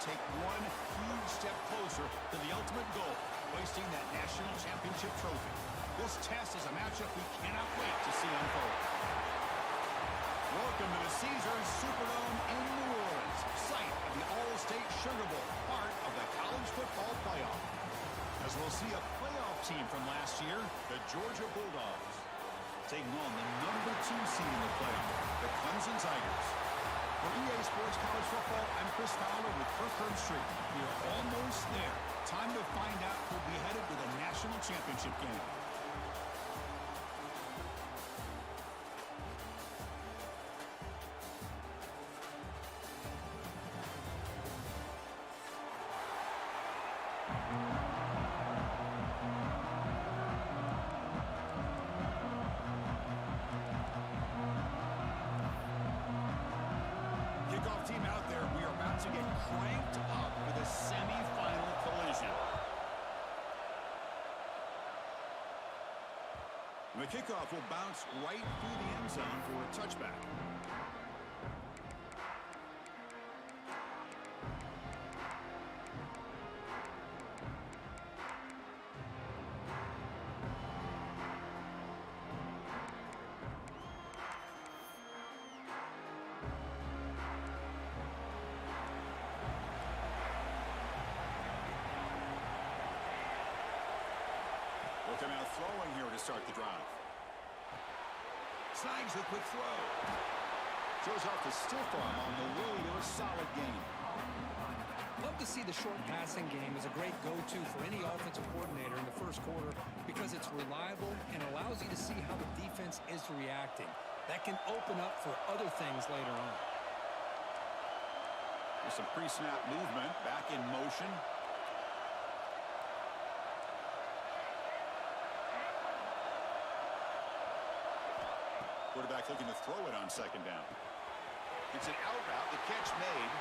take one huge step closer to the ultimate goal, hoisting that national championship trophy. This test is a matchup we cannot wait to see unfold. Welcome to the Caesars Superdome in New Orleans, site of the All-State Sugar Bowl, part of the college football playoff. As we'll see a playoff team from last year, the Georgia Bulldogs, taking on the number 2 seed in the playoff, the Clemson Tigers. For EA Sports College Football, I'm Chris Fowler with Kirkland Street. We are almost there. Time to find out who'll be headed to the national championship game. Team out there, we are about to get cranked up with a semifinal collision. The kickoff will bounce right through the end zone for a touchback. Looking out throwing here to start the drive. Snags the quick throw. Shows off the stiff arm on the way to a solid game. Love to see the short passing game as a great go-to for any offensive coordinator in the first quarter because it's reliable and allows you to see how the defense is reacting. That can open up for other things later on. There's some pre-snap movement, back in motion. Quarterback looking to throw it on second down. It's an out route, the catch made.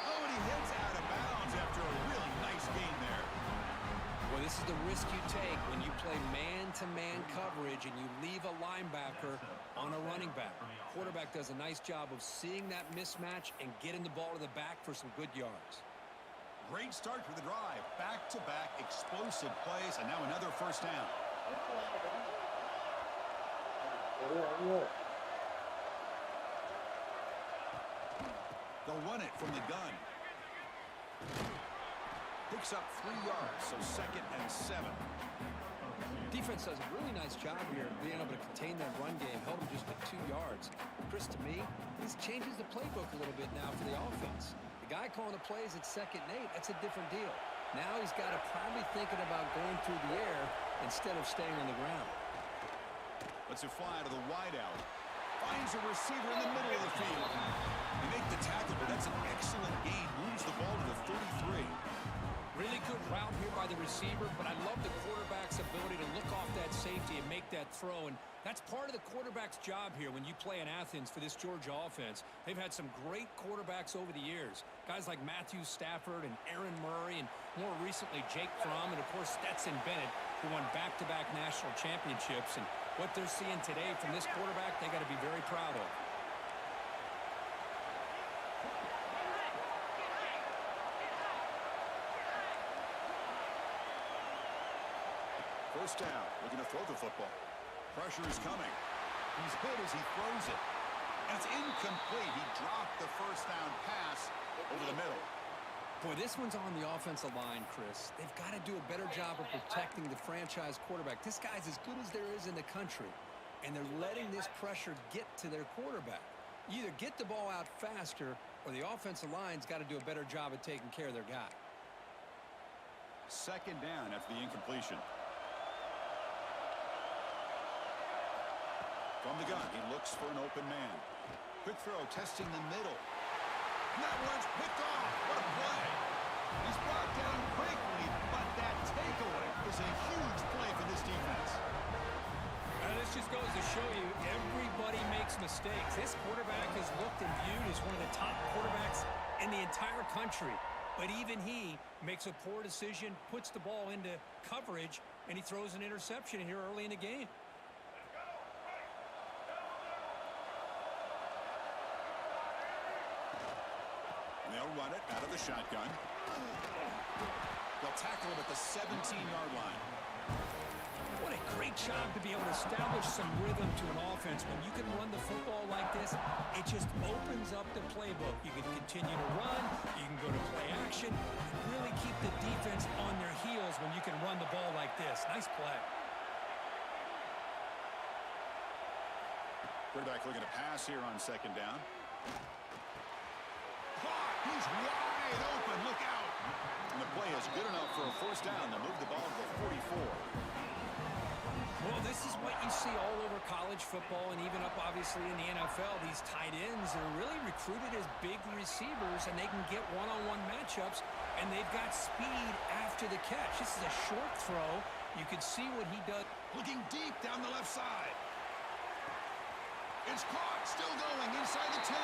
Oh, and he heads out of bounds after a really nice gain there. Well, this is the risk you take when you play man-to-man coverage and you leave a linebacker on a running back. Quarterback does a nice job of seeing that mismatch and getting the ball to the back for some good yards. Great start for the drive. Back-to-back explosive plays, and now another first down. They'll run it from the gun. Picks up 3 yards, so 2nd and 7. Defense does a really nice job here of being able to contain that run game, held them just with 2 yards. Chris, to me, this changes the playbook a little bit now for the offense. The guy calling the plays at 2nd and 8, that's a different deal. Now he's got to probably thinking about going through the air instead of staying on the ground. Lets it fly to the wideout. Finds a receiver in the middle of the field. They make the tackle, but that's an excellent gain. Moves the ball to the 33. Really good route here by the receiver, but I love the quarterback's ability to look off that safety and make that throw. And that's part of the quarterback's job here when you play in Athens for this Georgia offense. They've had some great quarterbacks over the years. Guys like Matthew Stafford and Aaron Murray, and more recently Jake Fromm, and of course Stetson Bennett, who won back-to-back national championships. And what they're seeing today from this quarterback, they got to be very proud of. First down, looking to throw the football. Pressure is coming. He's hit as he throws it. And it's incomplete. He dropped the first down pass over the middle. Boy, this one's on the offensive line, Chris. They've got to do a better job of protecting the franchise quarterback. This guy's as good as there is in the country, and they're letting this pressure get to their quarterback. You either get the ball out faster, or the offensive line's got to do a better job of taking care of their guy. 2nd down after the incompletion. From the gun, he looks for an open man. Quick throw, testing the middle. And that one's picked off. What a play. He's brought down quickly, but that takeaway is a huge play for this defense. And this just goes to show you, everybody makes mistakes. This quarterback is looked and viewed as one of the top quarterbacks in the entire country. But even he makes a poor decision, puts the ball into coverage, and he throws an interception here early in the game. run it out of the shotgun. They'll tackle him at the 17-yard line. What a great job to be able to establish some rhythm to an offense. When you can run the football like this, it just opens up the playbook. You can continue to run, you can go to play action, and really keep the defense on their heels when you can run the ball like this. Nice play. Quarterback looking to pass here on second down. He's wide open. Look out. And the play is good enough for a first down. They'll move the ball to the 44. Well, this is what you see all over college football and even up, obviously, in the NFL. These tight ends are really recruited as big receivers, and they can get one-on-one matchups, and they've got speed after the catch. This is a short throw. You can see what he does. Looking deep down the left side. It's caught. Still going inside the 10.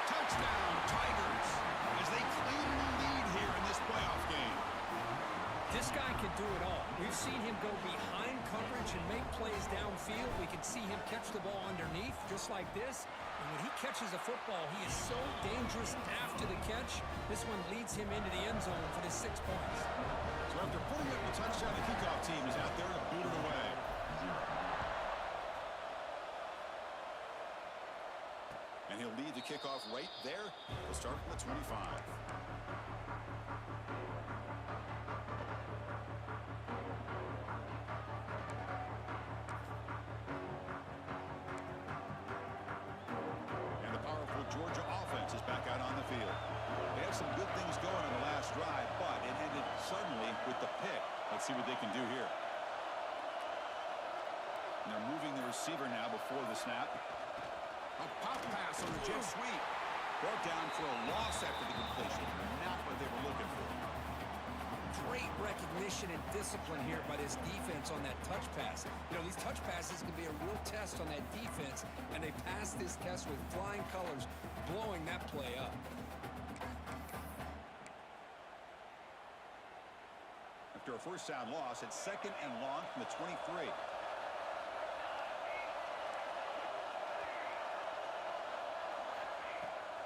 Touchdown, Tigers, as they claim the lead here in this playoff game. This guy can do it all. We've seen him go behind coverage and make plays downfield. We can see him catch the ball underneath, just like this. And when he catches a football, he is so dangerous after the catch. This one leads him into the end zone for the 6 points. So after putting up the touchdown, the kickoff team is out there to boot it away. And he'll lead the kickoff right there. We'll start from the 25. Georgia offense is back out on the field. They had some good things going on the last drive, but it ended suddenly with the pick. Let's see what they can do here. And they're moving the receiver now before the snap. A pop pass on the jet sweep. Brought down for a loss after the completion. Not what they were looking for. Great recognition and discipline here by this defense on that touch pass. You know, these touch passes can be a real test on that defense, and they passed this test with flying colors, blowing that play up. After a first down loss, it's 2nd and long from the 23.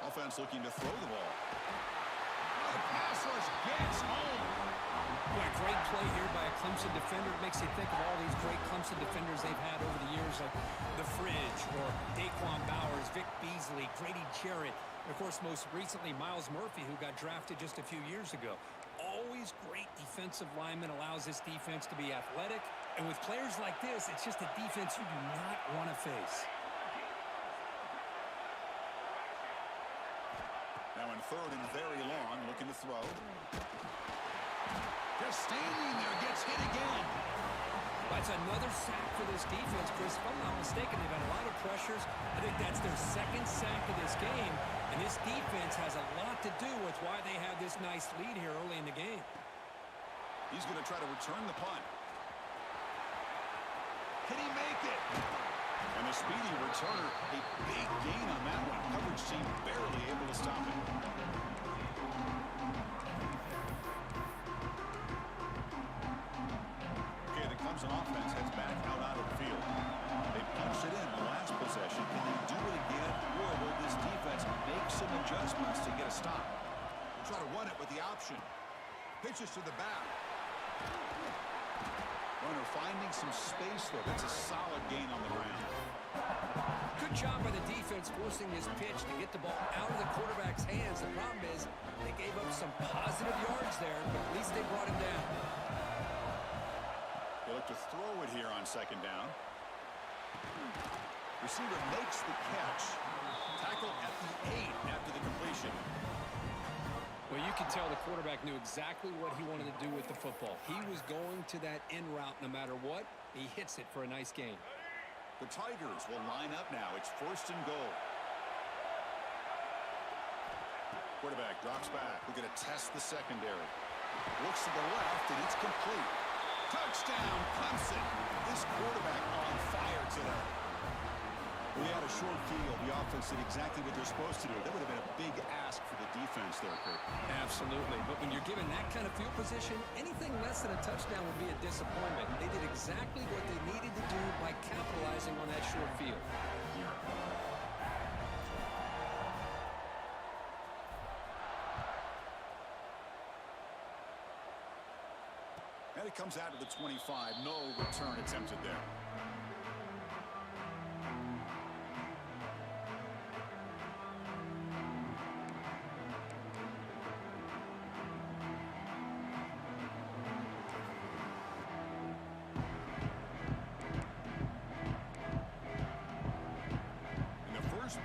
Offense looking to throw the ball. The pass rush gets home. Boy, great play here by a Clemson defender. It makes you think of all these great Clemson defenders they've had over the years, like the Fridge or Daquan Bowers, Vic Beasley, Grady Jarrett, and of course most recently Myles Murphy, who got drafted just a few years ago. Always great defensive lineman, allows this defense to be athletic, and with players like this, it's just a defense you do not want to face. Now in 3rd and very long, looking to throw. Just standing there, gets hit again. That's another sack for this defense, Chris. If I'm not mistaken, they've had a lot of pressures. I think that's their 2nd sack of this game, and this defense has a lot to do with why they have this nice lead here early in the game. He's going to try to return the punt. Can he make it? And the speedy returner, a big gain on that one. Coverage team barely able to stop it. Okay, the Clemson offense heads back out onto the field. They punched it in the last possession. Can they do it again, or will this defense make some adjustments to get a stop? We'll try to run it with the option. Pitches to the back. Runner finding some space, though. That's a solid gain on the ground. Good job by the defense forcing this pitch to get the ball out of the quarterback's hands. The problem is they gave up some positive yards there, but at least they brought him down. They look to throw it here on 2nd down. Receiver makes the catch. Tackle at the 8 after the completion. Well, you can tell the quarterback knew exactly what he wanted to do with the football. He was going to that in route no matter what. He hits it for a nice gain. The Tigers will line up now. It's 1st and goal. Quarterback drops back. We're going to test the secondary. Looks to the left, and it's complete. Touchdown, Clemson. This quarterback on fire today. We had a short field. The offense did exactly what they're supposed to do. That would have been a big ask for the defense there, Kurt. Absolutely. But when you're given that kind of field position, anything less than a touchdown would be a disappointment. They did exactly what they needed to do by capitalizing on that short field. comes out to the 25. No return attempted there.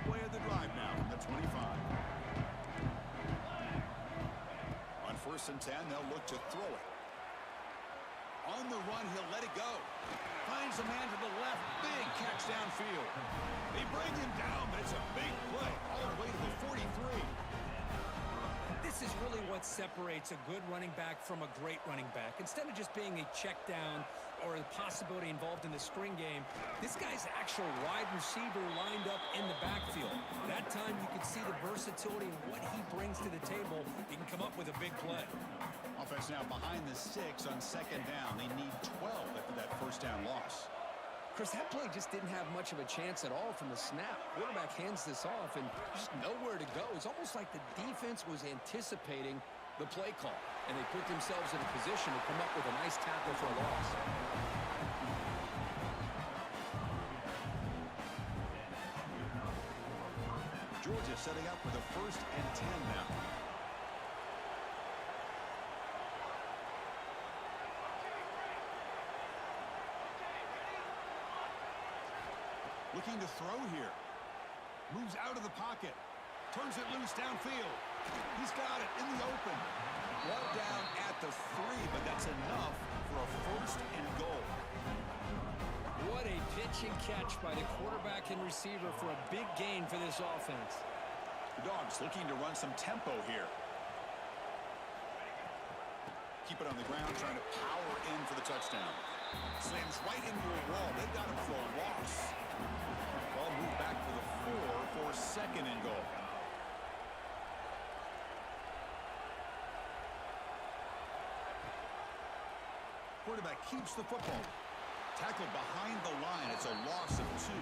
Play of the drive now from the 25. On 1st and 10, they'll look to throw it. On the run, he'll let it go. Finds a man to the left. Big catch downfield. They bring him down, but it's a big play all the way to the 43. This is really what separates a good running back from a great running back. Instead of just being a check down or a possibility involved in the screen game, this guy's actual wide receiver lined up in the backfield. That time you can see the versatility and what he brings to the table. He can come up with a big play. Offense now behind the 6 on 2nd down. They need 12 after that 1st down loss. Chris, that play just didn't have much of a chance at all from the snap. Quarterback hands this off and just nowhere to go. It's almost like the defense was anticipating the play call, and they put themselves in a position to come up with a nice tackle for a loss. Georgia setting up for the 1st and 10 now. Looking to throw here. Moves out of the pocket. Turns it loose downfield. He's got it in the open. Brought down at the 3, but that's enough for a 1st and goal. What a pitch and catch by the quarterback and receiver for a big gain for this offense. The Dogs looking to run some tempo here. Keep it on the ground, trying to power in for the touchdown. Slams right into a wall. They've got him for a loss. Ball moved back to the 4 for 2nd and goal. Quarterback keeps the football. Tackled behind the line. It's a loss of 2.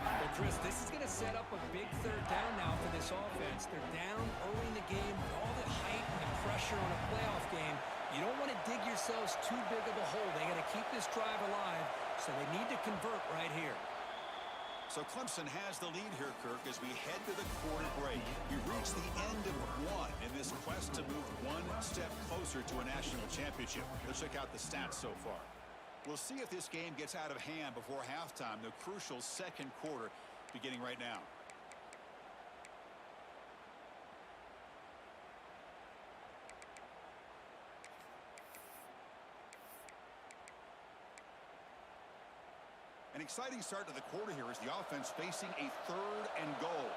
Well, Chris, this is going to set up a big 3rd down now for this offense. They're down early in the game with all the hype and pressure on a playoff game. You don't want to dig yourselves too big of a hole. They got to keep this drive alive, so they need to convert right here. So Clemson has the lead here, Kirk, as we head to the quarter break. We reach the end of 1 in this quest to move 1 step closer to a national championship. Let's check out the stats so far. We'll see if this game gets out of hand before halftime, the crucial 2nd quarter beginning right now. An exciting start to the quarter here as the offense facing a 3rd and goal.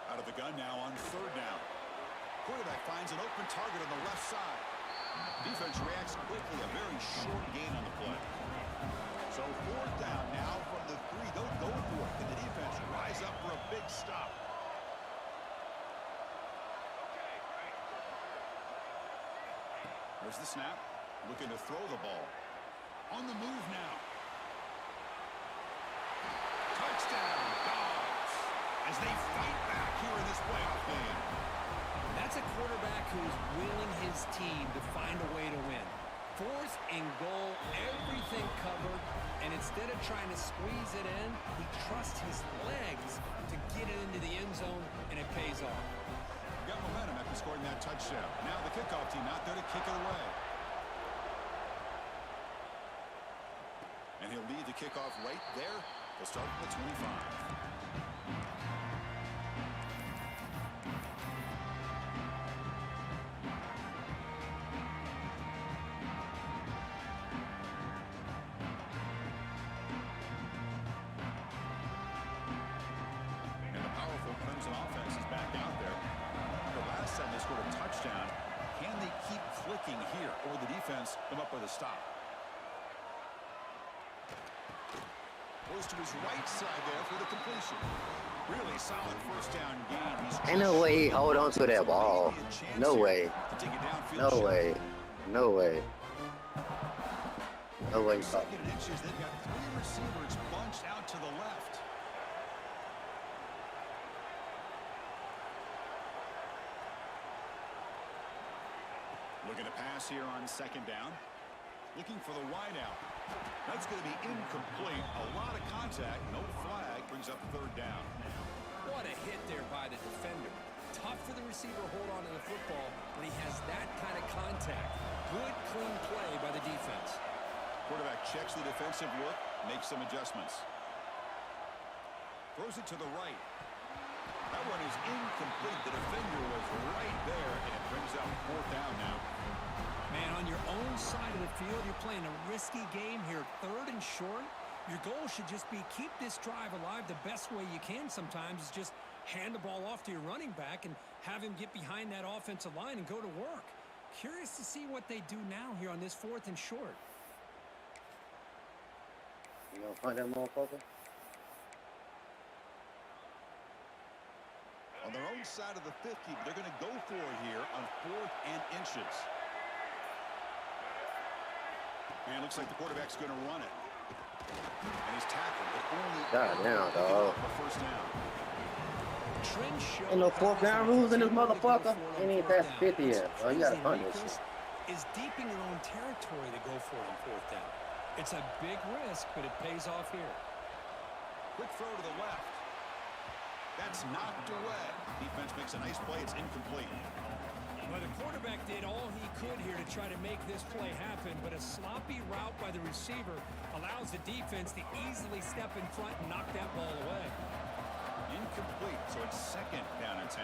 Out of the gun now on 3rd down. Quarterback finds an open target on the left side. Defense reacts quickly. A very short gain on the play. So 4th down now from the 3. They'll go for it. Can the defense rise up for a big stop? There's the snap. Looking to throw the ball. On the move now. Touchdown, Dogs, as they fight back here in this playoff game. That's a quarterback who's willing his team to find a way to win. 4th and goal, everything covered, and instead of trying to squeeze it in, he trusts his legs to get it into the end zone, and it pays off. Got momentum after scoring that touchdown. Now the kickoff team out there to kick it away. And he'll lead the kickoff right there. We'll start with the 25. And the powerful Clemson offense is back out there. The last time they scored a touchdown. Can they keep clicking here, or the defense come up with a stop? Goes to his right side there for the completion. Really solid 1st down gain. Ain't no way he hold on to that ball. No way. No way. No way. No way. 2nd and inches. They've got 3 receivers bunched out to the left. Looking to pass here on second down. Looking for the wide out. That's going to be incomplete. A lot of contact. No flag. Brings up third down. What a hit there by the defender. Tough for the receiver to hold on to the football when he has that kind of contact. Good, clean play by the defense. Quarterback checks the defensive look, makes some adjustments. Throws it to the right. That one is incomplete. The defender was right there, and it brings up fourth down now. Man, on your own side of the field, you're playing a risky game here. Third and short. Your goal should just be keep this drive alive the best way you can sometimes is just hand the ball off to your running back and have him get behind that offensive line and go to work. Curious to see what they do now here on this fourth and short. You gonna find that motherfucker? On their own side of the 50, they're going to go for it here on 4th and inches. And it looks like the quarterback's going to run it. And he's tackled, but only Goddamn, dog. first down. Ain't no fourth down rules in this motherfucker. Ain't even past 50 yet. Oh, you gotta punt this shit. Is deep in your own territory to go for it on fourth down. It's a big risk, but it pays off here. Quick throw to the left. That's knocked away. Defense makes a nice play. It's incomplete. Well, the quarterback did all he could here to try to make this play happen, but a sloppy route by the receiver allows the defense to easily step in front and knock that ball away. Incomplete, so it's second down and 10.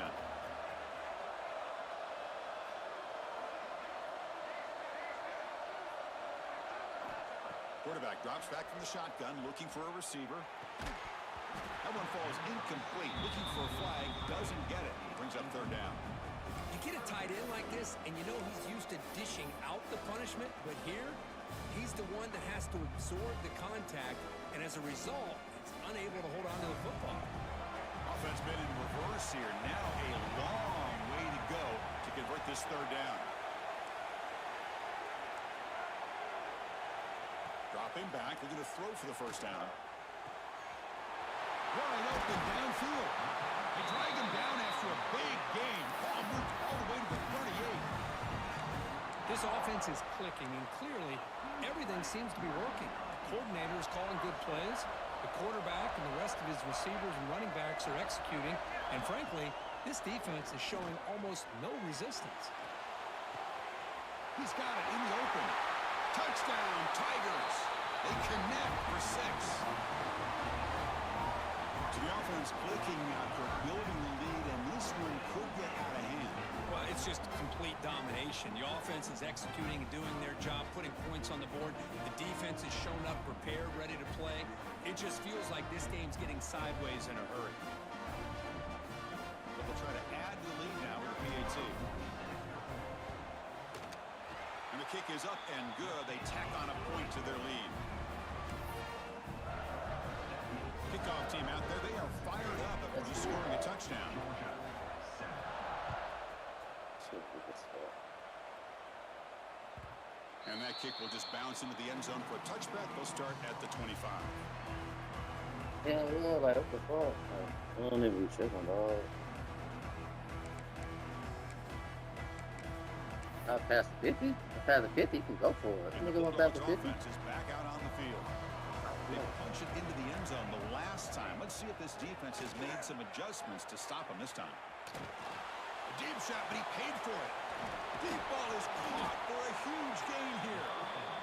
Quarterback drops back from the shotgun, looking for a receiver. That one falls incomplete, looking for a flag, doesn't get it. Brings up third down. You get a tight end like this, and you know he's used to dishing out the punishment, but here, he's the one that has to absorb the contact, and as a result, he's unable to hold on to the football. Offense been in reverse here. Now a long way to go to convert this third down. Dropping back, they're going to throw for the first down. Wide open downfield. They drag him down after a big gain. Ball moved all the way to the 38. This offense is clicking, and clearly everything seems to be working. The coordinator is calling good plays. The quarterback and the rest of his receivers and running backs are executing. And frankly, this defense is showing almost no resistance. He's got it in the open. Touchdown, Tigers. They connect for 6. To the offense clicking after building the lead, and this one could get out of hand. Well, it's just complete domination. The offense is executing and doing their job, putting points on the board. The defense has shown up, prepared, ready to play. It just feels like this game's getting sideways in a hurry. But they'll try to add the lead now with a PAT. And the kick is up and good. They tack on a point to their lead. Kickoff team out there. They are fired up after just scoring a touchdown. And that kick will just bounce into the end zone for a touchback. They'll start at the 25. Yeah, like, what the fuck? Like, I don't even be tripping, dog. Not past the 50? Past the 50, you can go for it. Nigga went past the 50. Offense is back out on the field. They punched it into the end zone the last time. Let's see if this defense has made some adjustments to stop him this time. A deep shot, but he paid for it. Deep ball is caught for a huge gain here.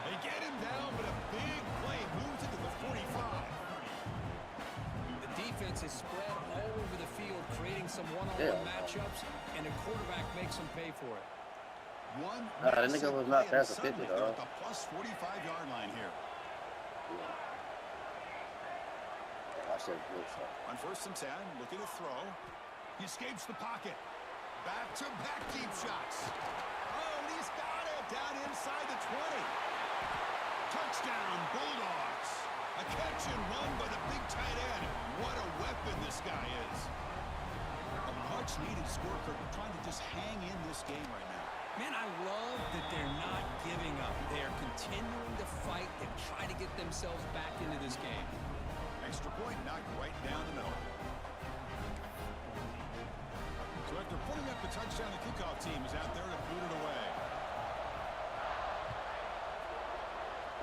They get him down, but a big play moves it to the 45. The defense is spread all over the field, creating some one-on-one matchups, and the quarterback makes them pay for it. One that nigga was not past the 50, dog. The plus 45-yard line here. On first and 10, looking to throw. He escapes the pocket. Back-to-back deep shots. Oh, and he's got it down inside the 20. Touchdown, Bulldogs. A catch and run by the big tight end. What a weapon this guy is. A much-needed score, trying to just hang in this game right now. Man, I love that they're not giving up. They're continuing to fight and try to get themselves back into this game. Extra point knocked right down the middle. So after putting up the touchdown, the kickoff team is out there to boot it away.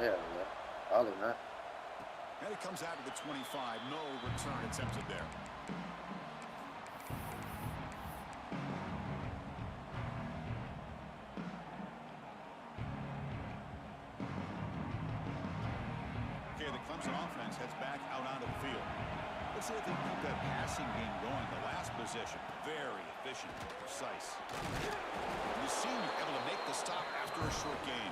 Hell yeah. Probably not. And it comes out to the 25. No return attempted there. Okay, the Clemson offense heads back out onto the field. Let's see if they keep that passing game going. The last possession, very efficient, precise. The senior able to make the stop after a short gain.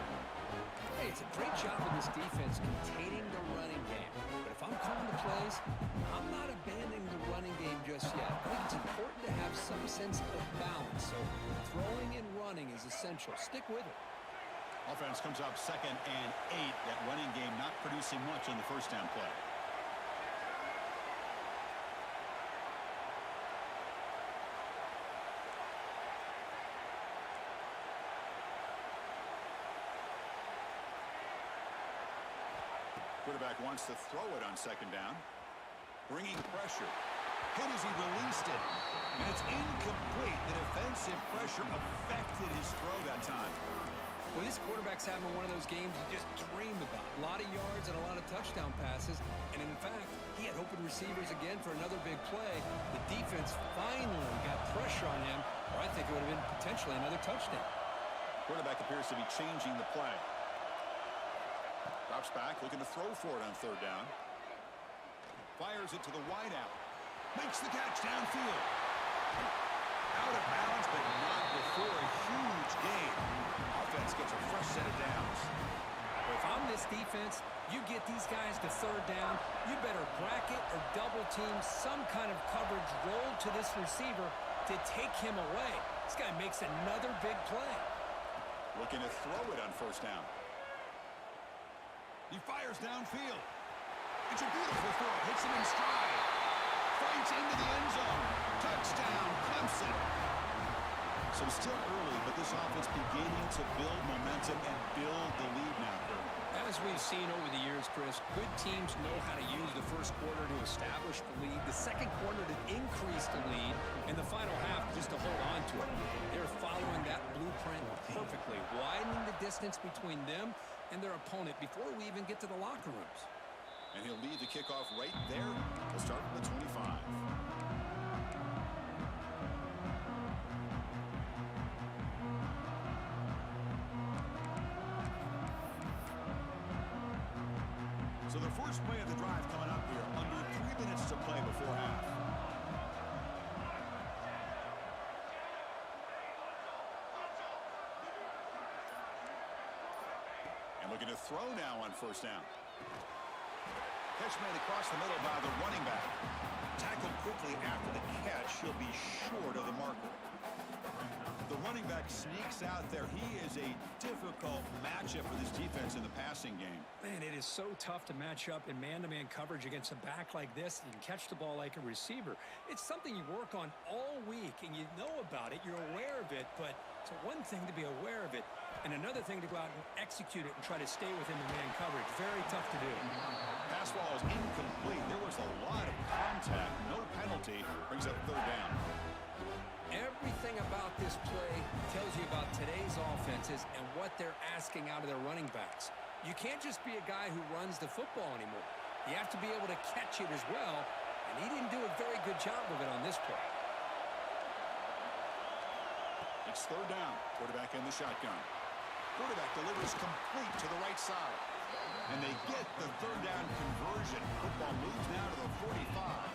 Hey, it's a great job of this defense containing the running game. But if I'm calling the plays, I'm not abandoning the running game just yet. I think it's important to have some sense of balance. So throwing and running is essential. Stick with it. Offense comes up 2nd and 8. That running game not producing much on the first down play. Quarterback wants to throw it on 2nd down. Bringing pressure. Hit as he released it. And it's incomplete. The defensive pressure affected his throw that time. Well, this quarterback's having one of those games you just dream about. A lot of yards and a lot of touchdown passes. And in fact, he had open receivers again for another big play. The defense finally got pressure on him, or I think it would have been potentially another touchdown. Quarterback appears to be changing the play. Drops back, looking to throw for it on 3rd down. Fires it to the wideout. Makes the catch downfield. Out of bounds, but not before a huge gain. Offense gets a fresh set of downs. If I'm this defense, you get these guys to 3rd down, you better bracket or double team some kind of coverage roll to this receiver to take him away. This guy makes another big play. Looking to throw it on 1st down. He fires downfield. It's a beautiful throw. Hits him in stride. Fights into the end zone. Touchdown, Clemson. So still early, but this offense beginning to build momentum and build the lead now. As we've seen over the years, Chris, good teams know how to use the first quarter to establish the lead, the second quarter to increase the lead, and the final half just to hold on to it. They're following that blueprint perfectly, widening the distance between them and their opponent before we even get to the locker rooms. And he'll lead the kickoff right there. We'll start from the 25. So the first play of the drive coming up here. Under 3 minutes to play before half. And looking to throw now on 1st down. Catch made across the middle by the running back. Tackled quickly after the catch. He'll be short of the marker. The running back sneaks out there. He is a difficult matchup for this defense in the passing game. Man, it is so tough to match up in man-to-man coverage against a back like this. You can catch the ball like a receiver. It's something you work on all week, and you know about it. You're aware of it, but it's one thing to be aware of it, and another thing to go out and execute it and try to stay within the man coverage. Very tough to do. Pass ball is incomplete. There was a lot of contact. No penalty. Brings up 3rd down. Everything about this play tells you about today's offenses and what they're asking out of their running backs. You can't just be a guy who runs the football anymore. You have to be able to catch it as well, and he didn't do a very good job of it on this play. It's 3rd down. Quarterback in the shotgun. Quarterback delivers complete to the right side. And they get the 3rd down conversion. Football moves now to the 45.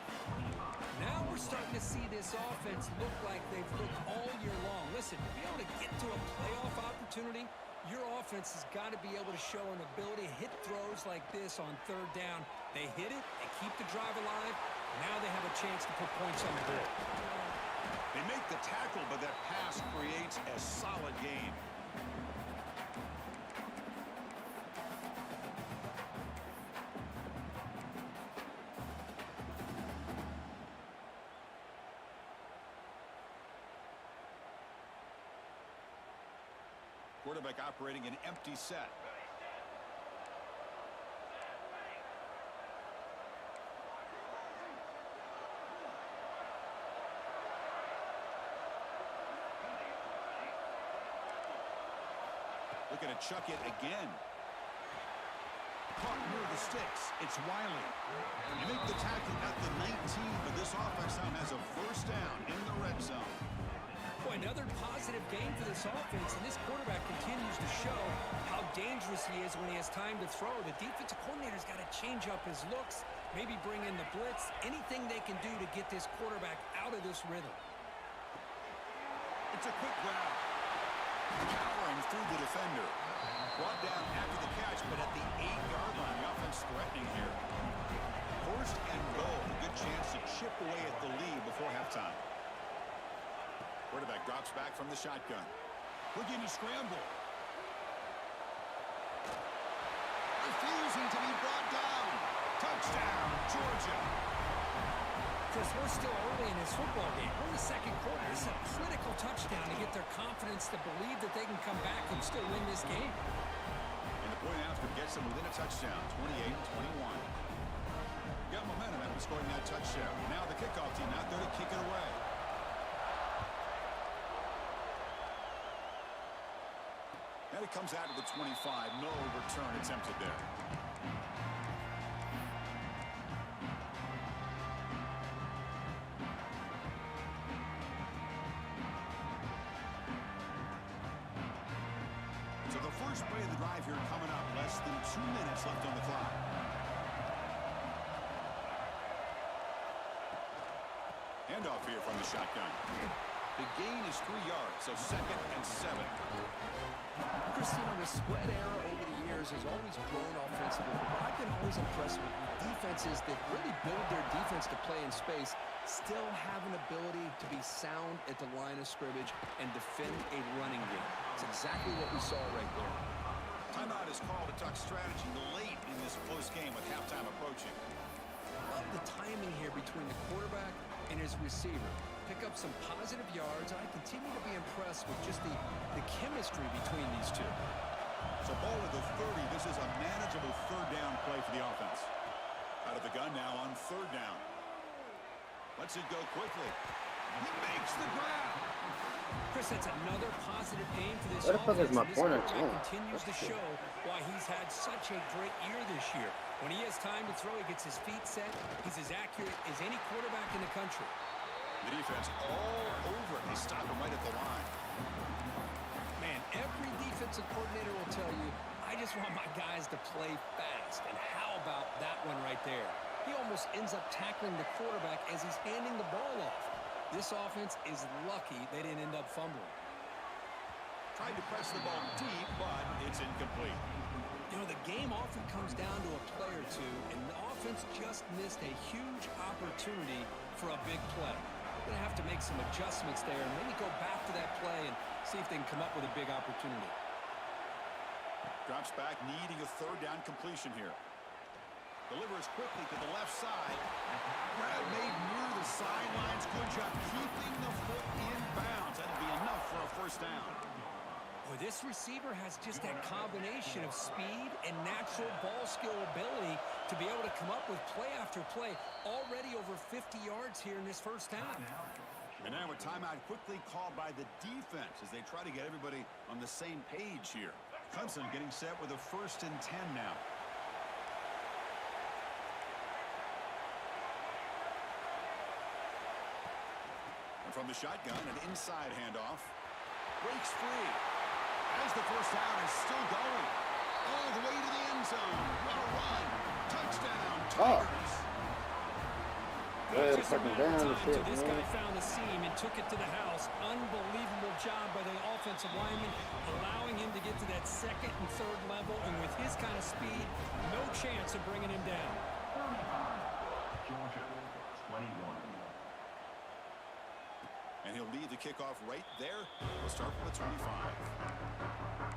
Now we're starting to see this offense look like they've looked all year long. Listen, to be able to get to a playoff opportunity, your offense has got to be able to show an ability to hit throws like this on 3rd down. They hit it, they keep the drive alive. Now they have a chance to put points on the board. They make the tackle, but that pass creates a solid gain. Quarterback operating an empty set. Looking to chuck it again. the sticks. It's Wiley. You make the tackle at the 19, but this offense now has a first down in the red zone. Boy, another positive game for this offense, and this quarterback continues to show how dangerous he is when he has time to throw. The defensive coordinator's got to change up his looks, maybe bring in the blitz, anything they can do to get this quarterback out of this rhythm. It's a quick grab. Powering through the defender. Brought down after the catch, but at the 8-yard line, the offense threatening here. First and goal. A good chance to chip away at the lead before halftime. Quarterback drops back from the shotgun. Looking to scramble. Refusing to be brought down. Touchdown, Georgia. Chris, we're still early in this football game. We're in the second quarter. This is a critical touchdown to get their confidence to believe that they can come back and still win this game. And the point after gets them within a touchdown, 28-21. Got momentum after scoring that touchdown. Now the kickoff team out there to kick it away. And it comes out of the 25. No return attempted there. So the first play of the drive here coming up. Less than 2 minutes left on the clock. Handoff here from the shotgun. The gain is 3 yards, so 2nd and 7. Christina, the spread era over the years has always grown offensively, but I've been always impressed with defenses that really build their defense to play in space, still have an ability to be sound at the line of scrimmage and defend a running game. It's exactly what we saw right there. Timeout is called to talk strategy late in this close game with halftime approaching. Love the timing here between the quarterback and his receiver. Pick up some positive yards. I continue to be impressed with just the chemistry between these two. So ball at the 30. This is a manageable third down play for the offense. Out of the gun now on third down. Lets it go quickly. He makes the grab. Chris, that's another positive game for this What the fuck is offense. my corner This doing? continues to show why he's had such a great year this year. When he has time to throw, he gets his feet set. He's as accurate as any quarterback in the country. The defense all over it. They stop him right at the line. Man, every defensive coordinator will tell you, I just want my guys to play fast. And how about that one right there? He almost ends up tackling the quarterback as he's handing the ball off. This offense is lucky they didn't end up fumbling. Tried to press the ball deep, but it's incomplete. You know, the game often comes down to a play or two, and the offense just missed a huge opportunity for a big play. They're going to have to make some adjustments there and maybe go back to that play and see if they can come up with a big opportunity. Drops back, needing a third down completion here. Delivers quickly to the left side. Grab made near the sidelines. Good job keeping the foot in bounds. That'll be enough for a first down. Boy, this receiver has just that combination of speed and natural ball skill ability to be able to come up with play after play. Already over 50 yards here in this first half. And now a timeout quickly called by the defense as they try to get everybody on the same page here. Clemson getting set with a 1st and 10 now. And from the shotgun, an inside handoff. Breaks free. As the first down is still going. All the way to the end zone. What a run. Touchdown, Tigers. Good fucking down the shit, This man. guy found the seam and took it to the house. Unbelievable job by the offensive lineman, allowing him to get to that 2nd and 3rd level. And with his kind of speed, no chance of bringing him down. Georgia, 21. And he'll lead the kickoff right there. We'll start from the 25.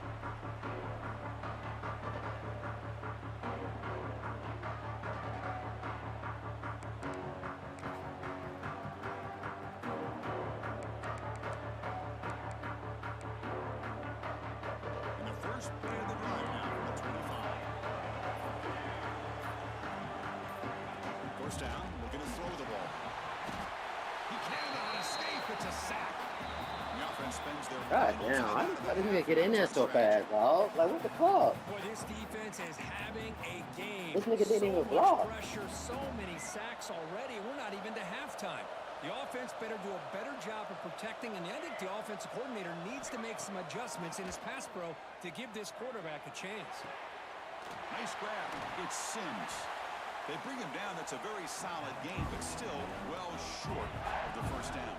And the first play of the drive now from the 25. First down, looking to throw the ball. He cannot escape. It's a sack. The offense spends their God damn, I didn't even get in there so fast, dog. Like, what the fuck? Boy, this defense is having a game team. This nigga didn't So even much block. pressure, so many sacks already. We're not even to halftime. The offense better do a better job of protecting, and I think the offensive coordinator needs to make some adjustments in his pass pro to give this quarterback a chance. Nice grab. It's Sims. They bring him down. That's a very solid game, but still well short of the first down.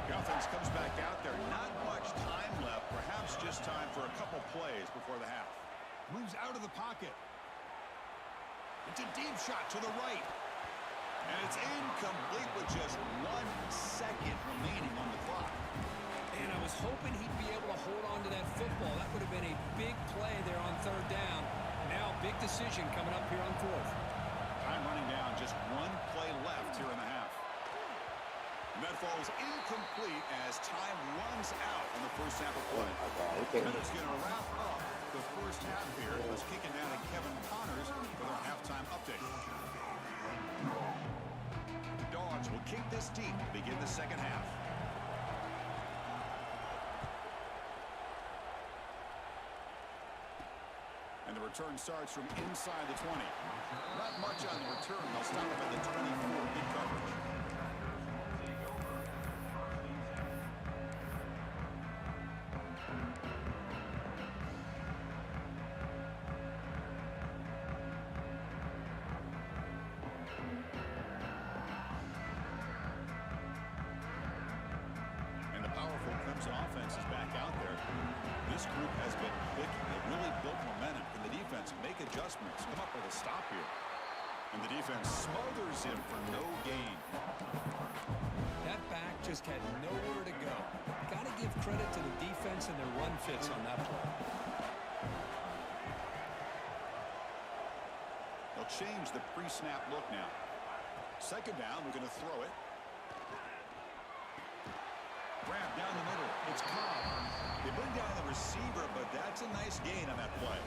The offense comes back out there. Not much time left. Perhaps just time for a couple plays before the half. Moves out of the pocket. It's a deep shot to the right. And it's incomplete with just 1 second remaining on the clock. And I was hoping he'd be able to hold on to that football. That would have been a big play there on third down. Now, big decision coming up here on fourth. Time running down. Just 1 play left here in the half. And that falls incomplete as time runs out in the first half of play. And it's going to wrap up the first half here. Let's kick it down to Kevin Connors with our halftime update. The Dogs will kick this deep to begin the second half. And the return starts from inside the 20. Not much on the return. They'll stop him at the 24. Good coverage. And the powerful Crimson offense is back out there. This group has been clicking. They've really built momentum. Can the defense make adjustments? Come up with a stop here. And the defense smothers him for no gain. That back just had nowhere to go. Got to give credit to the defense and their run fits on that play. They'll change the pre-snap look now. Second down, we're going to throw it. Grab down the middle. It's Cobb. They bring down the receiver, but that's a nice gain on that play.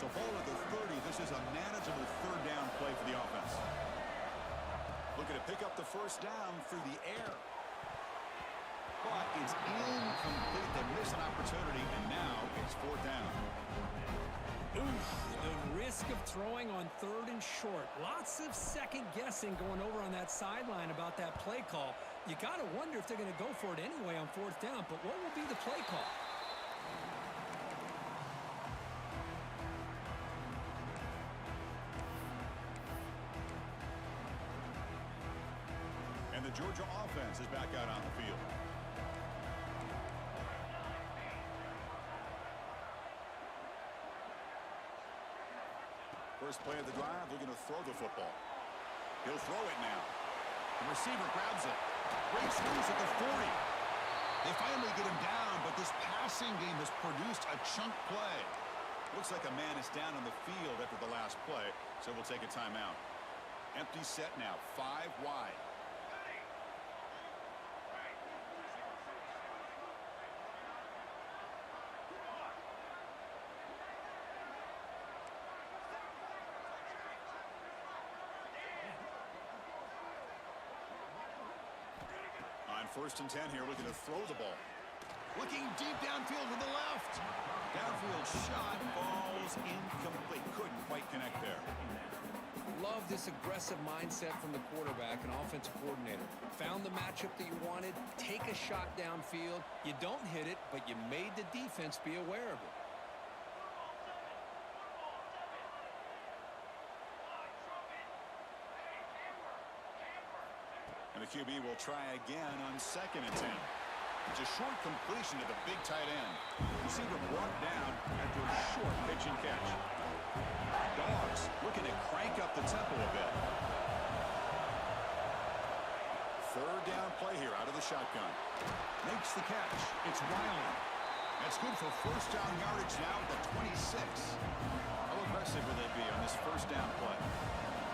So ball at the 30. This is a manageable third down play for the offense. Looking to pick up the first down through the air. But it's incomplete. They miss an opportunity, and now it's fourth down. Oof, the risk of throwing on third and short. Lots of second guessing going over on that sideline about that play call. You got to wonder if they're going to go for it anyway on fourth down, but what will be the play call? And the Georgia offense is back out on the field. First play of the drive, they're going to throw the football. He'll throw it now. The receiver grabs it. Great squeeze at the 40. They finally get him down, but this passing game has produced a chunk play. Looks like a man is down on the field after the last play, so we'll take a timeout. Empty set now, 5 wide. First and 10 here, looking to throw the ball. Looking deep downfield to the left. Downfield shot falls incomplete. Couldn't quite connect there. Love this aggressive mindset from the quarterback and offensive coordinator. Found the matchup that you wanted, take a shot downfield. You don't hit it, but you made the defense be aware of it. And the QB will try again on second and 10. It's a short completion to the big tight end. Receiver brought down after a short pitch and catch. Dogs looking to crank up the tempo a bit. Third down play here out of the shotgun. Makes the catch. It's Riley. That's good for first down yardage now at the 26. How aggressive will they be on this first down play?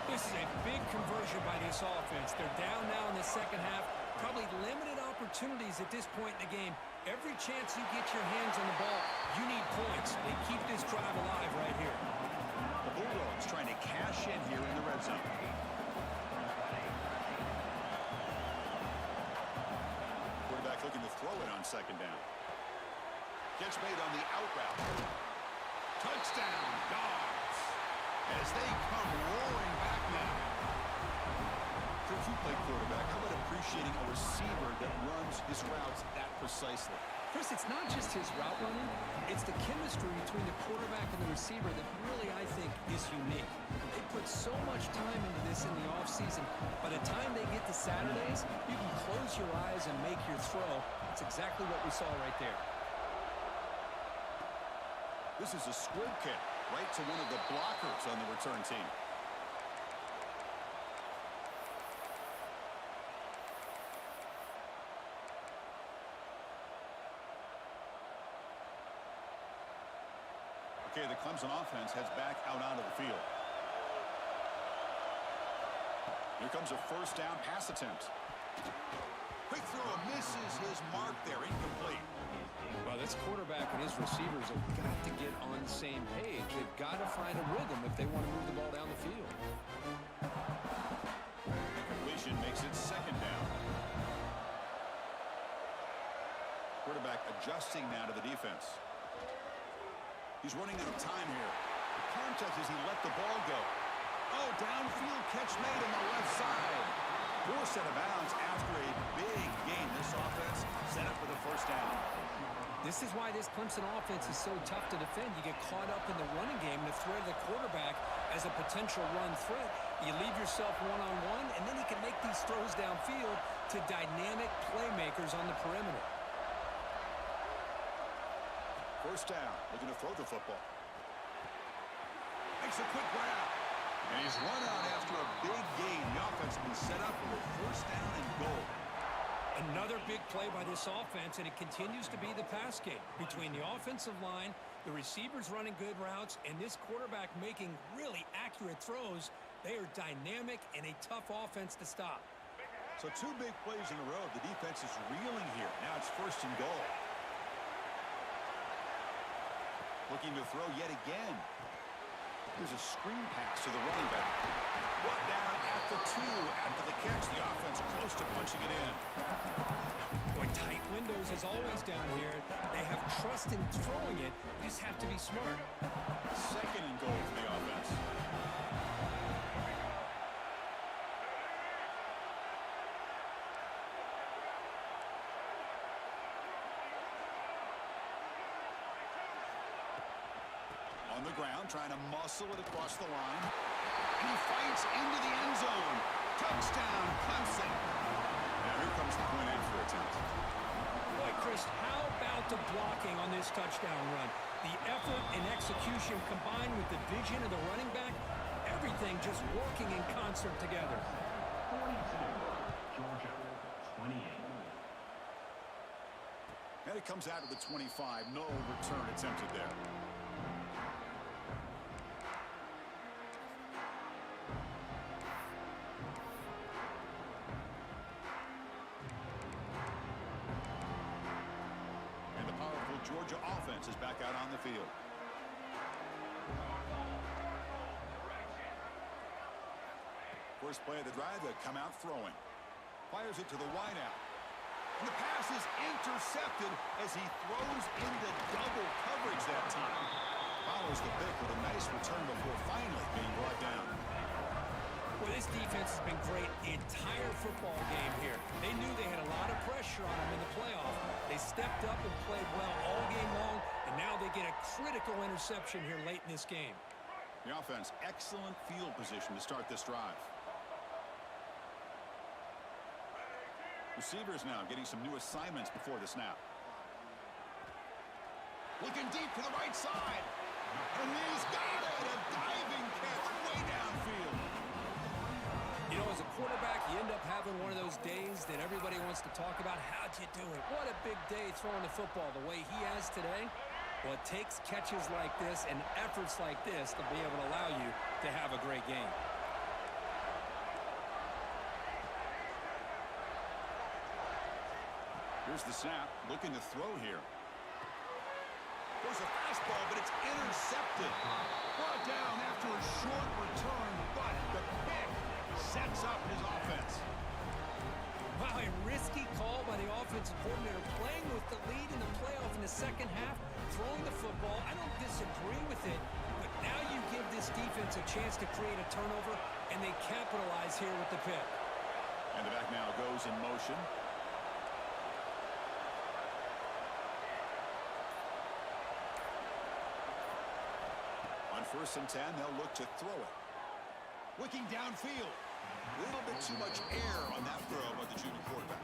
This is a big conversion by this offense. They're down now in the second half. Probably limited opportunities at this point in the game. Every chance you get your hands on the ball, you need points. They keep this drive alive right here. The Bulldogs trying to cash in here in the red zone. Quarterback looking to throw it on second down. Catch made on the out route. Touchdown, Dogs. as they come roaring back now. If you play quarterback, how about appreciating a receiver that runs his routes that precisely? Chris, it's not just his route running. It's the chemistry between the quarterback and the receiver that really, I think, is unique. They put so much time into this in the offseason. By the time they get to Saturdays, you can close your eyes and make your throw. That's exactly what we saw right there. This is a squib kick right to one of the blockers on the return team. Okay, the Clemson offense heads back out onto the field. Here comes a first down pass attempt. Quick throw, misses his mark there, incomplete. Well, this quarterback and his receivers have got to get on the same page. They've got to find a rhythm if they want to move the ball down the field. Completion makes it second down. Quarterback adjusting now to the defense. He's running out of time here. The context is he let the ball go. Oh, downfield catch made on the left side. Forced out of bounds after a big gain. This offense set up for the first down. This is why this Clemson offense is so tough to defend. You get caught up in the running game, the threat of the quarterback as a potential run threat. You leave yourself one-on-one, and then he can make these throws downfield to dynamic playmakers on the perimeter. First down, looking to throw the football. Makes a quick grab. And he's run out after a big gain. The offense has been set up for a first down and goal. Another big play by this offense, and it continues to be the pass game. Between the offensive line, the receivers running good routes, and this quarterback making really accurate throws, they are dynamic and a tough offense to stop. So two big plays in a row. The defense is reeling here. Now it's first and goal. Looking to throw yet again. There's a screen pass to the running back. Brought down at the 2 after the catch. The offense close to punching it in. Boy, tight windows as always down here. They have trust in throwing it. You just have to be smart. Second and goal for the offense. On the ground, trying to muscle it across the line. And he fights into the end zone. Touchdown, Clemson. Now here comes the point in for attempt. Boy, Chris, how about the blocking on this touchdown run? The effort and execution combined with the vision of the running back, everything just working in concert together. 42, Georgia, 28. And it comes out of the 25. No return attempted there. Georgia offense is back out on the field. First play of the drive, they come out throwing. Fires it to the wideout. And the pass is intercepted as he throws into double coverage that time. Follows the pick with a nice return before finally being brought down. Well, this defense has been great the entire football game here. They knew they had a lot of pressure on them in the playoff. They stepped up and played well all game long, and now they get a critical interception here late in this game. The offense, excellent field position to start this drive. Receivers now getting some new assignments before the snap. Looking deep to the right side. And he's got it! A diving catch way downfield. You know, as a quarterback, you end up having one of those days that everybody wants to talk about. How'd you do it? What a big day throwing the football the way he has today. Well, it takes catches like this and efforts like this to be able to allow you to have a great game. Here's the snap, looking to throw here. There's a fastball, but it's intercepted. Brought down after a short return, but the pick sets up his offense. Wow, a risky call by the offensive coordinator, playing with the lead in the playoff in the second half, throwing the football. I don't disagree with it, but Now you give this defense a chance to create a turnover, and they capitalize here with the pick. And the back now goes in motion. On 1st and 10, they'll look to throw it. Looking downfield. A little bit too much air on that throw by the junior quarterback.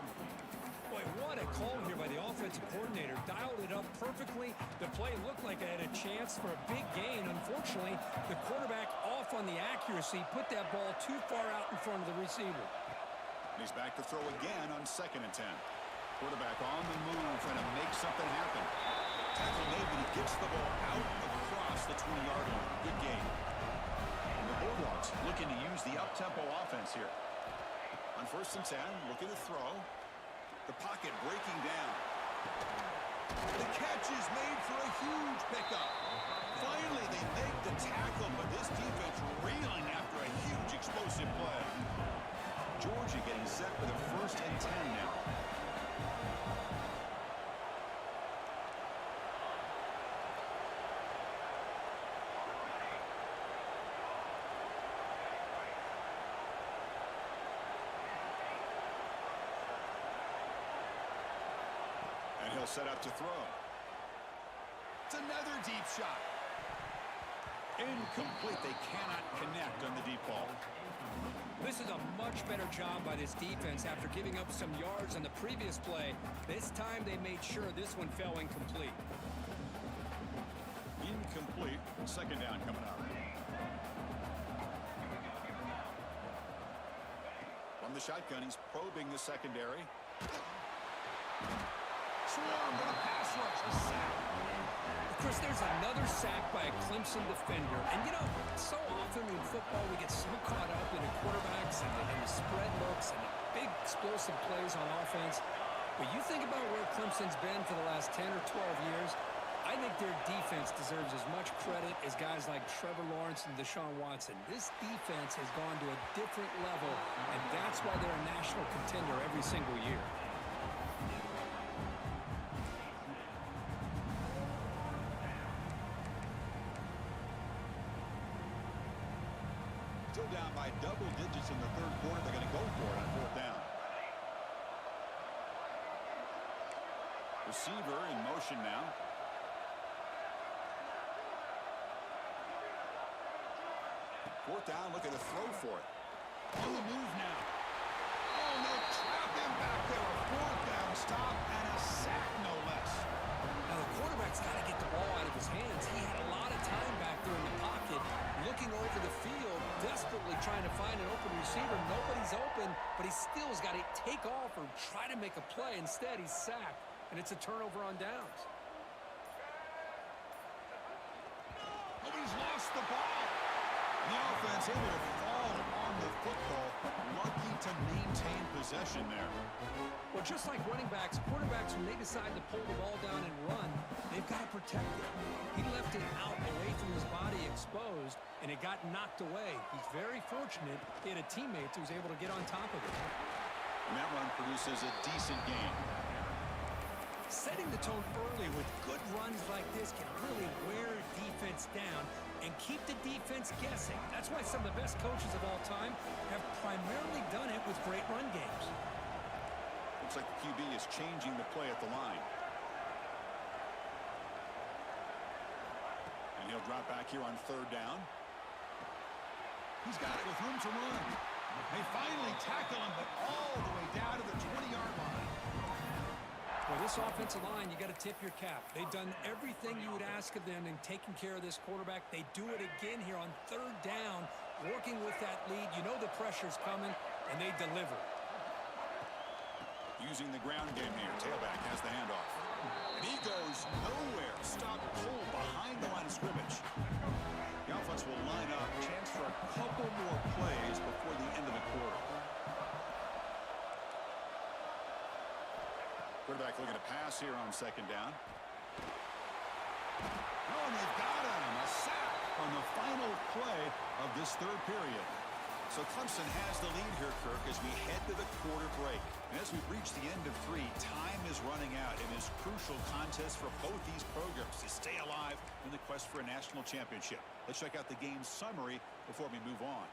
Boy, what a call here by the offensive coordinator. Dialed it up perfectly. The play looked like it had a chance for a big gain. Unfortunately, the quarterback off on the accuracy, put that ball too far out in front of the receiver. And he's back to throw again on 2nd and 10. Quarterback on the move, trying to make something happen. Tackle made, but he gets the ball out across the 20-yard line. Good game. And the Bulldogs looking to use the up-tempo offense here. On 1st and 10, looking to throw. The pocket breaking down. The catch is made for a huge pickup. Finally, they make the tackle, but this defense reeling after a huge explosive play. Georgia getting set for the 1st and 10 now. And he'll set up to throw. It's another deep shot. Incomplete. They cannot connect on the deep ball. This is a much better job by this defense after giving up some yards on the previous play. This time they made sure this one fell incomplete. Incomplete. 2nd down coming up. From the shotgun, he's probing the secondary. Swarm with a pass rush. A sack. Chris, there's another sack by a Clemson defender. And, you know, so often in football we get so caught up in the quarterbacks and the spread looks and the big explosive plays on offense. But you think about where Clemson's been for the last 10 or 12 years, I think their defense deserves as much credit as guys like Trevor Lawrence and Deshaun Watson. This defense has gone to a different level, and that's why they're a national contender every single year. Still down by double digits in the 3rd quarter. They're going to go for it on 4th down. Receiver in motion now. Fourth down, looking to throw for it. On the move now. Oh, no, trap him back there. A 4th down stop and a sack, no less. Now, the quarterback's got to get the ball out of his hands. He had a lot of time back there in the pocket, looking over the field, desperately trying to find an open receiver. Nobody's open, but he still has got to take off or try to make a play. Instead, he's sacked, and it's a turnover on downs. Oh, he's lost the ball. The offense able to fall on the football, lucky to maintain possession there. Well, just like running backs, quarterbacks, when they decide to pull the ball down and run, they've got to protect it. He left it out away from his body exposed, and it got knocked away. He's very fortunate he had a teammate who was able to get on top of it. And that run produces a decent gain. Setting the tone early with good runs like this can really wear a defense down and keep the defense guessing. That's why some of the best coaches of all time have primarily done it with great run games. Looks like the QB is changing the play at the line. And he'll drop back here on 3rd down. He's got it with room to run. They finally tackle him, but all the way down to the 20-yard line. Well, this offensive line, you got to tip your cap. They've done everything you would ask of them in taking care of this quarterback. They do it again here on 3rd down, working with that lead. You know the pressure's coming, and they deliver. Using the ground game here. Tailback has the handoff. And he goes nowhere. Stop pull behind the line of scrimmage. The offense will line up. Chance for a couple more plays before the end of the quarter. Quarterback looking to pass here on 2nd down. Oh, and they've got him. A sack on the final play of this 3rd period. So Clemson has the lead here, Kirk, as we head to the quarter break. And as we've reached the end of 3, time is running out in this crucial contest for both these programs to stay alive in the quest for a national championship. Let's check out the game summary before we move on.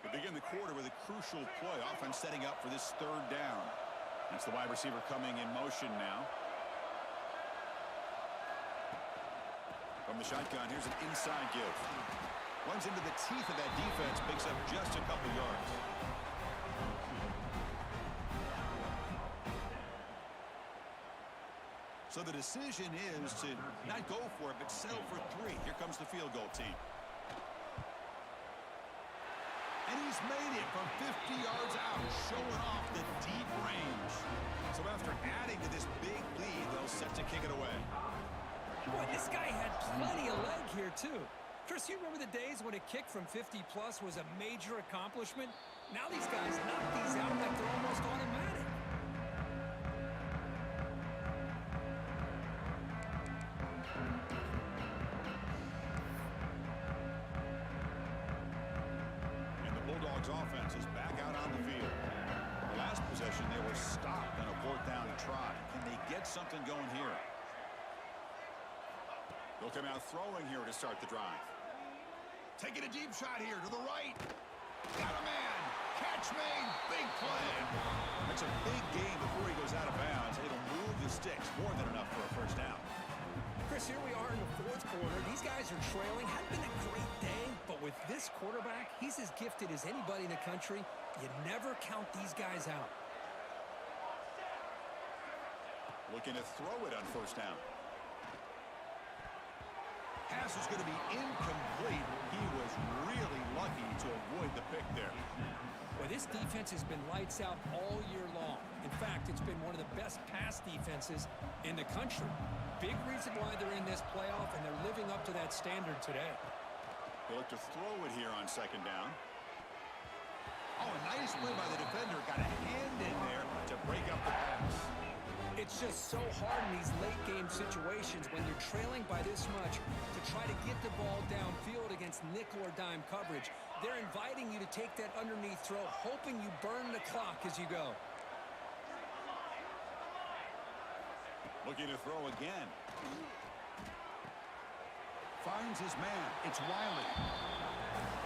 We begin the quarter with a crucial play. Offense setting up for this 3rd down. That's the wide receiver coming in motion now. From the shotgun, here's an inside give. Runs into the teeth of that defense, picks up just a couple yards. So the decision is to not go for it, but settle for 3. Here comes the field goal team. And he's made it from 50 yards out, showing off the deep range. So after adding to this big lead, they'll set to kick it away. Boy, this guy had plenty of leg here, too. Chris, you remember the days when a kick from 50-plus was a major accomplishment? Now these guys knock these out like they're almost automatic. And the Bulldogs offense is back out on the field. The last possession, they were stopped on a 4th down try. Can they get something going here? They'll come out throwing here to start the drive. Taking a deep shot here to the right. Got a man. Catch made. Big play. That's a big gain before he goes out of bounds. It'll move the sticks. More than enough for a 1st down. Chris, here we are in the 4th quarter. These guys are trailing. Hadn't been a great day, but with this quarterback, he's as gifted as anybody in the country. You never count these guys out. Looking to throw it on 1st down. Pass is going to be incomplete. He was really lucky to avoid the pick there. Well, this defense has been lights out all year long. In fact, it's been one of the best pass defenses in the country. Big reason why they're in this playoff, and they're living up to that standard today. They look to throw it here on 2nd down. Oh, a nice play by the defender. Got a hand in there to break up the pass. It's just so hard in these late-game situations when you're trailing by this much to try to get the ball downfield against nickel or dime coverage. They're inviting you to take that underneath throw, hoping you burn the clock as you go. Looking to throw again. Finds his man. It's Wiley.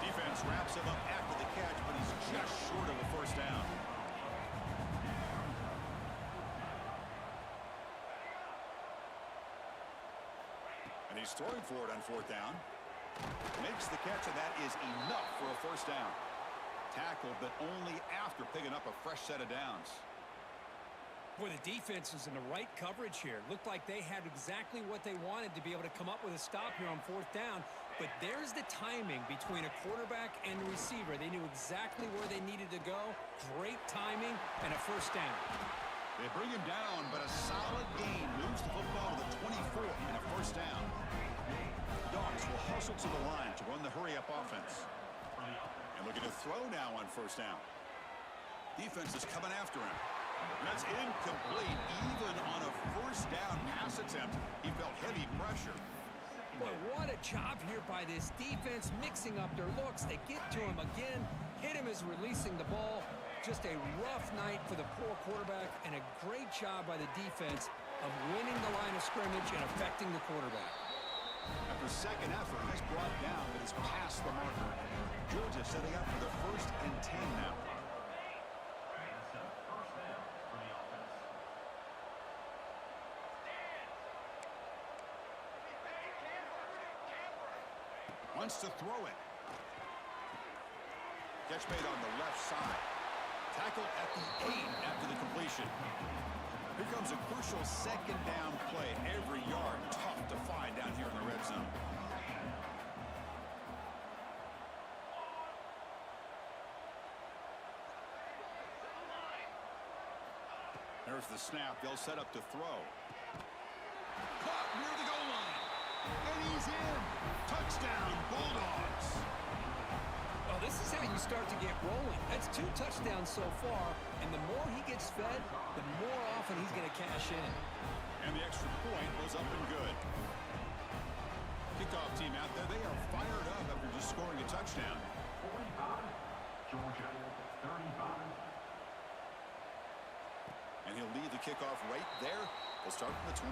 Defense wraps him up after the catch, but he's just short of a 1st down. And he's throwing for it on 4th down. Makes the catch, and that is enough for a 1st down. Tackled, but only after picking up a fresh set of downs. Boy, the defense is in the right coverage here. Looked like they had exactly what they wanted to be able to come up with a stop here on 4th down. But there's the timing between a quarterback and a receiver. They knew exactly where they needed to go. Great timing and a 1st down. They bring him down, but a solid gain moves the football to the 24 and a 1st down. Dogs will hustle to the line to run the hurry-up offense. And looking to throw now on 1st down. Defense is coming after him. That's incomplete. Even on a 1st down pass attempt, he felt heavy pressure. Boy, what a job here by this defense, mixing up their looks. They get to him again, hit him as releasing the ball. Just a rough night for the poor quarterback, and a great job by the defense of winning the line of scrimmage and affecting the quarterback. After 2nd effort, he's brought down, but he's past the marker. Georgia setting up for the 1st and 10 now. Wants to throw it. Catch made on the left side. Tackled at the 8 after the completion. Here comes a crucial 2nd down play. Every yard tough to find down here in the red zone. There's the snap. They'll set up to throw. Caught near the goal line. And he's in. Touchdown, Bulldogs. Well, this is how you start to get rolling. That's 2 touchdowns so far, and the more he gets fed, the more often he's going to cash in. And the extra point was up and good. kickoff team out there, they are fired up after just scoring a touchdown. 45, Georgia, 35. And he'll lead the kickoff right there. They'll start from the 25.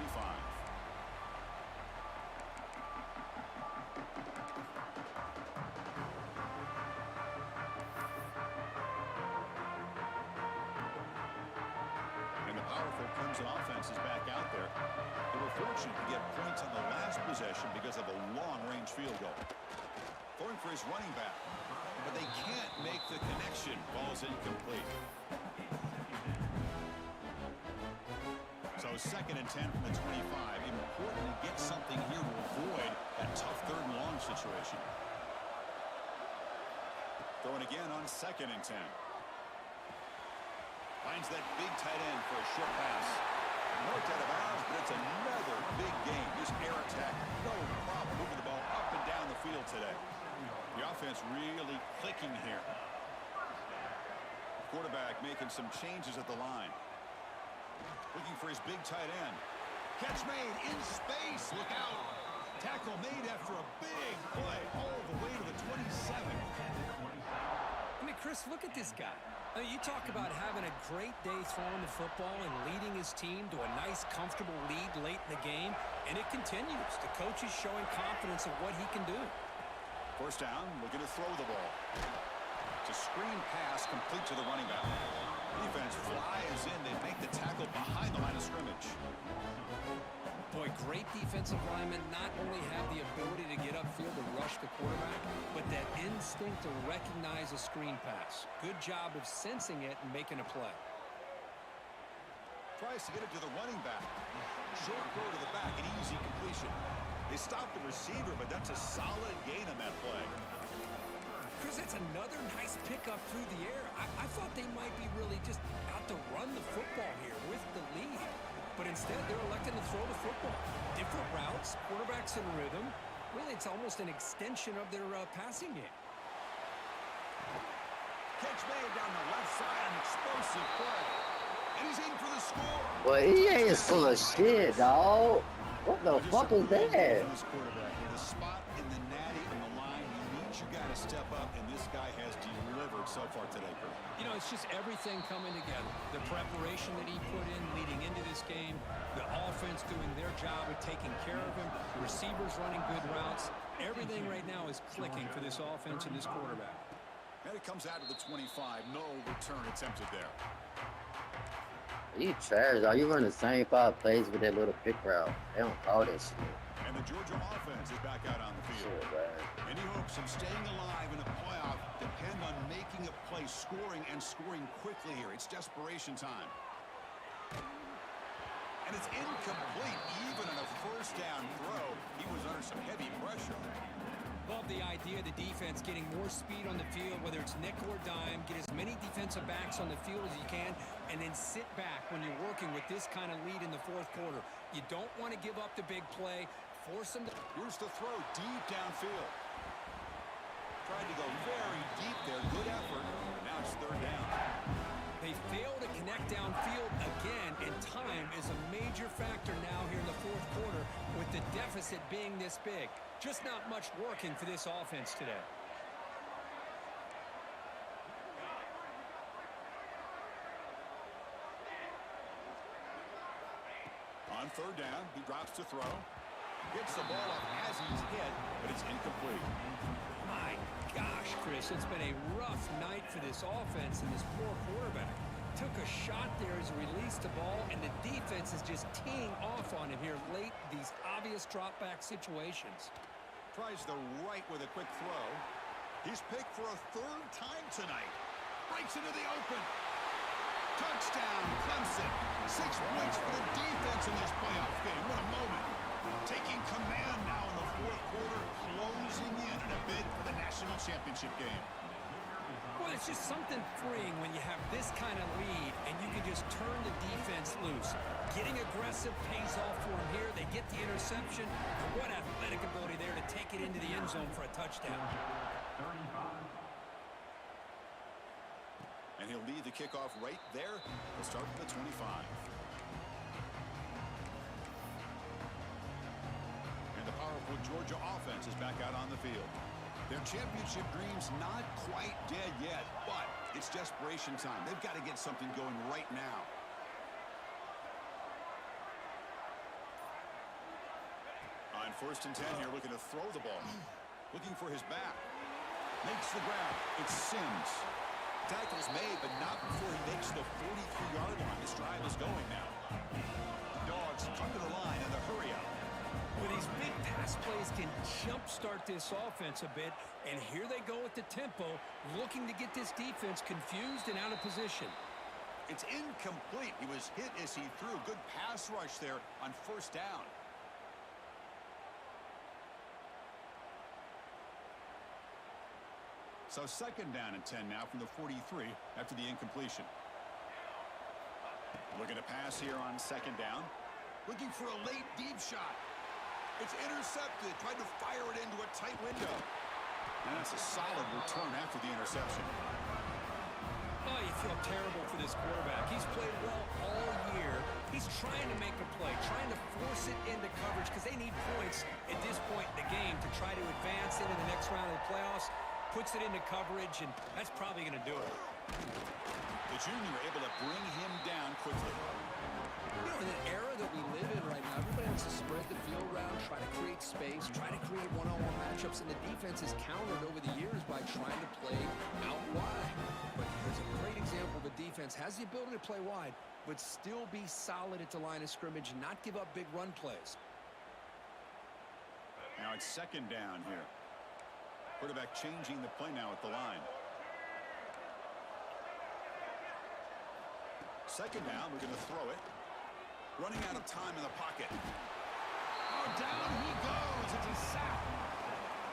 And the powerful Crimson offense is back out there. They were fortunate to get points on the last possession because of a long-range field goal. Throwing for his running back, but they can't make the connection. Ball's incomplete. So 2nd and 10 from the 25. Important to get something here to avoid that tough 3rd and long situation. Throwing again on 2nd and 10. Finds that big tight end for a short pass. Marked out of bounds, but it's another big game. This air attack, no problem moving the ball up and down the field today. The offense really clicking here. Quarterback making some changes at the line. Looking for his big tight end. Catch made in space. Look out. Tackle made after a big play all the way to the 27. I mean, Chris, look at this guy. I mean, you talk about having a great day throwing the football and leading his team to a nice, comfortable lead late in the game, and it continues. The coach is showing confidence of what he can do. 1st down, looking to throw the ball. It's a screen pass complete to the running back. Defense flies in. They make the tackle behind the line of scrimmage. Boy, great defensive linemen not only have the ability to get upfield and rush the quarterback, but that instinct to recognize a screen pass. Good job of sensing it and making a play. Tries to get it to the running back. Short throw to the back, an easy completion. They stop the receiver, but that's a solid gain on that play. Chris, that's another nice pickup through the air. I thought they might be really just out to run the football here with the lead. But instead, they're electing to throw the football. Different routes, quarterbacks in rhythm. Really, it's almost an extension of their passing game. Catch made down the left side, an explosive play. And he's in for the score. Well, EA is full of shit, dog. What the fuck is that? This quarterback, the spot in the natty on the line, he needs your guy to step up, and this guy has delivered so far today. You know, it's just everything coming together. The preparation that he put in leading into this game, the offense doing their job of taking care of him, the receivers running good routes. Everything right now is clicking for this offense and this quarterback. And it comes out to the 25. No return attempted there. You trash, dog. You run the same 5 plays with that little pick route. They don't call that shit. And the Georgia offense is back out on the field. Shit, man. Any hopes of staying alive in a playoff depend on making a play, scoring, and scoring quickly here. It's desperation time. And it's incomplete. Even on a 1st down throw, he was under some heavy pressure. Love the idea of the defense getting more speed on the field, whether it's nickel or dime, get as many defensive backs on the field as you can, and then sit back when you're working with this kind of lead in the 4th quarter. You don't want to give up the big play. Force them to... Here's the throw deep downfield. Tried to go very deep there. Good effort. Now it's 3rd down. They fail to connect downfield again, and time is a major factor now here in the 4th quarter with the deficit being this big. Just not much working for this offense today. On 3rd down, he drops to throw. Gets the ball up as he's hit, but it's incomplete. My gosh, Chris, it's been a rough night for this offense and this poor quarterback. Took a shot there as he released the ball, and the defense is just teeing off on him here late, these obvious drop-back situations. Tries the right with a quick throw. He's picked for a 3rd time tonight. Breaks into the open. Touchdown, Clemson. 6 points for the defense in this playoff game. What a moment. Taking command now in the 4th quarter, closing in a bid for the national championship game. Well, it's just something freeing when you have this kind of lead and you can just turn the defense loose. Getting aggressive pays off for them here. They get the interception. And what athletic ability there to take it into the end zone for a touchdown. 35. And he'll lead the kickoff right there. He'll start from the 25. And the powerful Georgia Georgia offense is back out on the field. Their championship dreams not quite dead yet, but it's desperation time. They've got to get something going right now. On 1st and 10 here, looking to throw the ball. Looking for his back. Makes the grab. It's Sims. Tackle's made, but not before he makes the 43-yard line. This drive is going now. Dogs come to the line in the hurry-up. Well, these big pass plays can jumpstart this offense a bit, and here they go with the tempo, looking to get this defense confused and out of position. It's incomplete. He was hit as he threw. Good pass rush there on 1st down. So 2nd down and 10 now from the 43 after the incompletion. Looking to pass here on 2nd down. Looking for a late deep shot. It's intercepted. Tried to fire it into a tight window. And that's a solid return after the interception. Oh, you feel terrible for this quarterback. He's played well all year. He's trying to make a play, trying to force it into coverage because they need points at this point in the game to try to advance into the next round of the playoffs. Puts it into coverage, and that's probably going to do it. The junior able to bring him down quickly. You know, in an era that we live in right now, everybody wants to spread the field around, try to create space, try to create one-on-one matchups, and the defense has countered over the years by trying to play out wide. But there's a great example of a defense has the ability to play wide, but still be solid at the line of scrimmage and not give up big run plays. Now it's 2nd down here. Quarterback changing the play now at the line. 2nd down, we're going to throw it. Running out of time in the pocket. Oh, down he goes. It's a sack.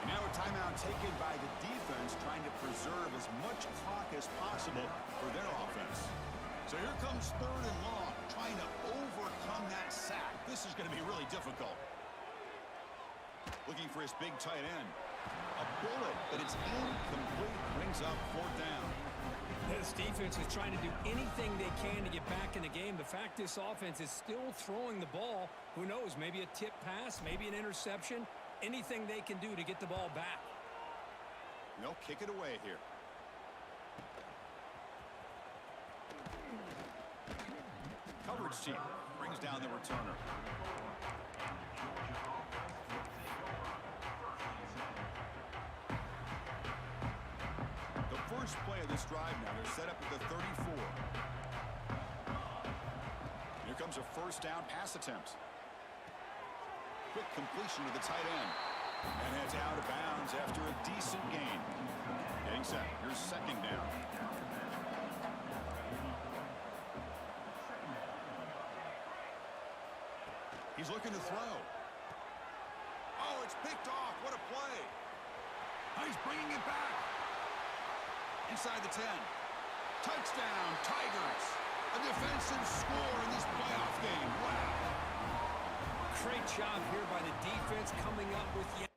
And now a timeout taken by the defense, trying to preserve as much clock as possible for their offense. So here comes 3rd and long, trying to overcome that sack. This is going to be really difficult. Looking for his big tight end. A bullet, but it's incomplete. Brings up 4th down. This defense is trying to do anything they can to get back in the game. The fact this offense is still throwing the ball, who knows, maybe a tip pass, maybe an interception, anything they can do to get the ball back. They'll kick it away here. Coverage team brings down the returner. First play of this drive now. They're set up at the 34. Here comes a 1st down pass attempt. Quick completion to the tight end. And it's out of bounds after a decent gain. Getting set. Here's 2nd down. He's looking to throw. Oh, it's picked off. What a play. Oh, he's bringing it back. Inside the 10. Touchdown, Tigers. A defensive score in this playoff game. Wow. Great job here by the defense coming up with the